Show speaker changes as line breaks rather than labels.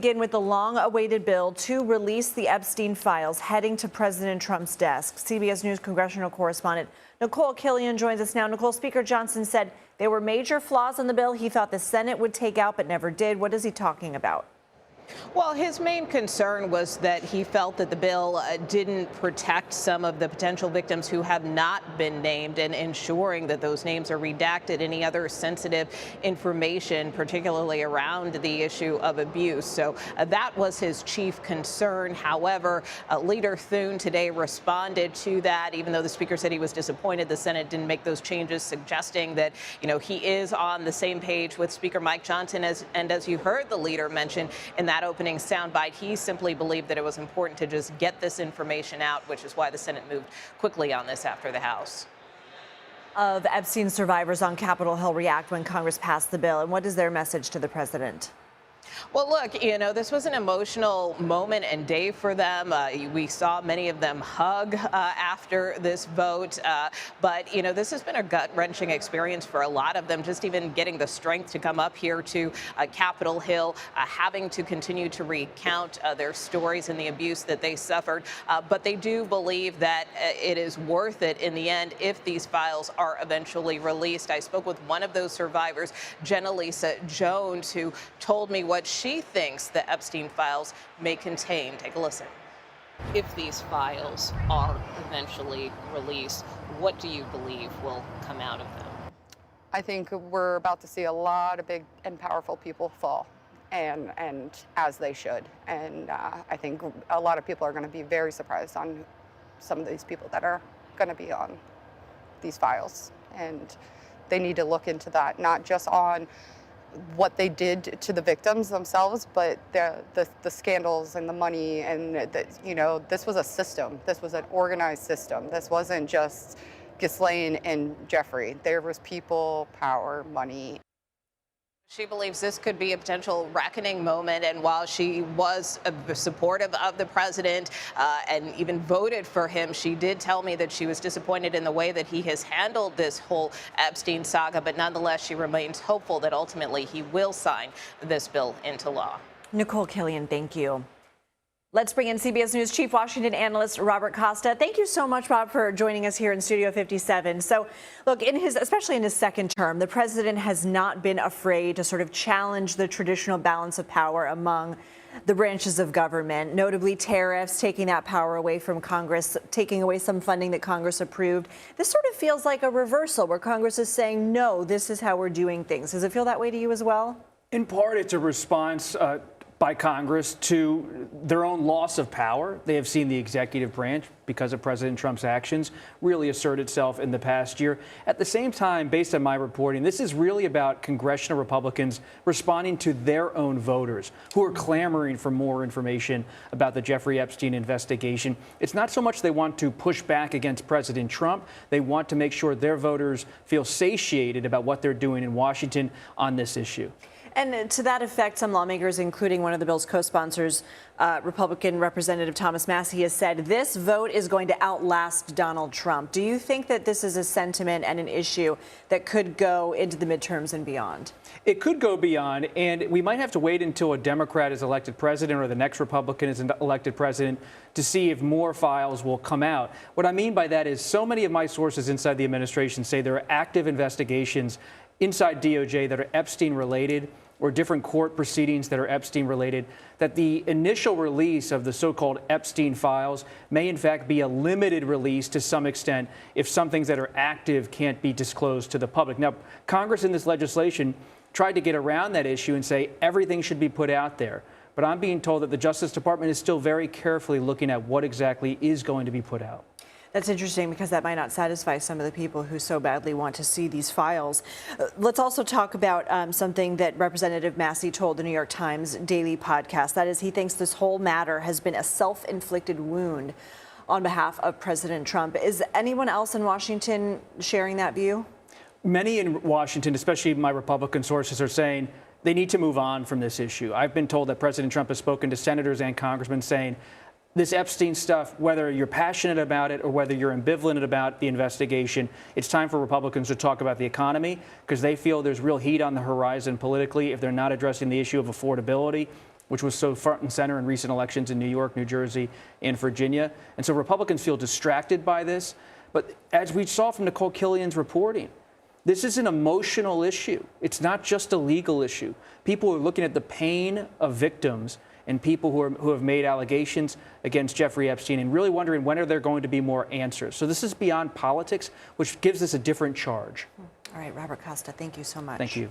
begin with the long-awaited bill to release the Epstein files heading to President Trump's desk. CBS News congressional correspondent Nikole Killion joins us now. Nikole, Speaker Johnson said there were major flaws in the bill he thought the Senate would take out but never did. What is he talking about?
Well, his main concern was that he felt that the bill didn't protect some of the potential victims who have not been named and ensuring that those names are redacted. Any other sensitive information, particularly around the issue of abuse. So that was his chief concern. However, Leader Thune today responded to that, even though the speaker said he was disappointed the Senate didn't make those changes, suggesting that, he is on the same page with Speaker Mike Johnson. As you heard the leader mention in that opening soundbite, he simply believed that it was important to just get this information out, which is why the Senate moved quickly on this after the House.
Of Epstein survivors on Capitol Hill react when Congress passed the bill, and what is their message to the president?
Well, look, this was an emotional moment and day for them. We saw many of them hug after this vote. But this has been a gut-wrenching experience for a lot of them, just even getting the strength to come up here to Capitol Hill, having to continue to recount their stories and the abuse that they suffered. But they do believe that it is worth it in the end if these files are eventually released. I spoke with one of those survivors, Jenna-Lisa Jones, who told me what she thinks the Epstein files may contain. Take a listen.
If these files are eventually released, what do you believe will come out of them?
I think we're about to see a lot of big and powerful people fall, and as they should. And I think a lot of people are going to be very surprised on some of these people that are going to be on these files. And they need to look into that, not just on what they did to the victims themselves, but the scandals and the money, and this was a system. This was an organized system. This wasn't just Ghislaine and Jeffrey. There was people, power, money.
She believes this could be a potential reckoning moment, and while she was supportive of the president and even voted for him, she did tell me that she was disappointed in the way that he has handled this whole Epstein saga, but nonetheless, she remains hopeful that ultimately he will sign this bill into law.
Nikole Killion, thank you. Let's bring in CBS News Chief Washington Analyst Robert Costa. Thank you so much, Rob, for joining us here in Studio 57. So, look, especially in his second term, the president has not been afraid to sort of challenge the traditional balance of power among the branches of government, notably tariffs, taking that power away from Congress, taking away some funding that Congress approved. This sort of feels like a reversal where Congress is saying, no, this is how we're doing things. Does it feel that way to you as well?
In part, it's a response by Congress to their own loss of power. They have seen the executive branch, because of President Trump's actions, really assert itself in the past year. At the same time, based on my reporting, this is really about congressional Republicans responding to their own voters who are clamoring for more information about the Jeffrey Epstein investigation. It's not so much they want to push back against President Trump. They want to make sure their voters feel satiated about what they're doing in Washington on this issue.
And to that effect, some lawmakers, including one of the bill's co-sponsors, Republican Representative Thomas Massie, has said this vote is going to outlast Donald Trump. Do you think that this is a sentiment and an issue that could go into the midterms and beyond?
It could go beyond, and we might have to wait until a Democrat is elected president or the next Republican is elected president to see if more files will come out. What I mean by that is so many of my sources inside the administration say there are active investigations inside DOJ that are Epstein related, or different court proceedings that are Epstein related, that the initial release of the so-called Epstein files may in fact be a limited release to some extent if some things that are active can't be disclosed to the public. Now, Congress in this legislation tried to get around that issue and say everything should be put out there. But I'm being told that the Justice Department is still very carefully looking at what exactly is going to be put out.
That's interesting because that might not satisfy some of the people who so badly want to see these files. Let's also talk about something that Representative Massie told the New York Times Daily podcast. That is, he thinks this whole matter has been a self-inflicted wound on behalf of President Trump. Is anyone else in Washington sharing that view?
Many in Washington, especially my Republican sources, are saying they need to move on from this issue. I've been told that President Trump has spoken to senators and congressmen saying this Epstein stuff, whether you're passionate about it or whether you're ambivalent about the investigation, it's time for Republicans to talk about the economy because they feel there's real heat on the horizon politically if they're not addressing the issue of affordability which was so front and center in recent elections in New York, New Jersey, and Virginia. And so Republicans feel distracted by this. But as we saw from Nikole Killion's reporting, this is an emotional issue. It's not just a legal issue. People are looking at the pain of victims and people who have made allegations against Jeffrey Epstein and really wondering when are there going to be more answers. So this is beyond politics, which gives us a different charge.
All right, Robert Costa, thank you so much.
Thank you.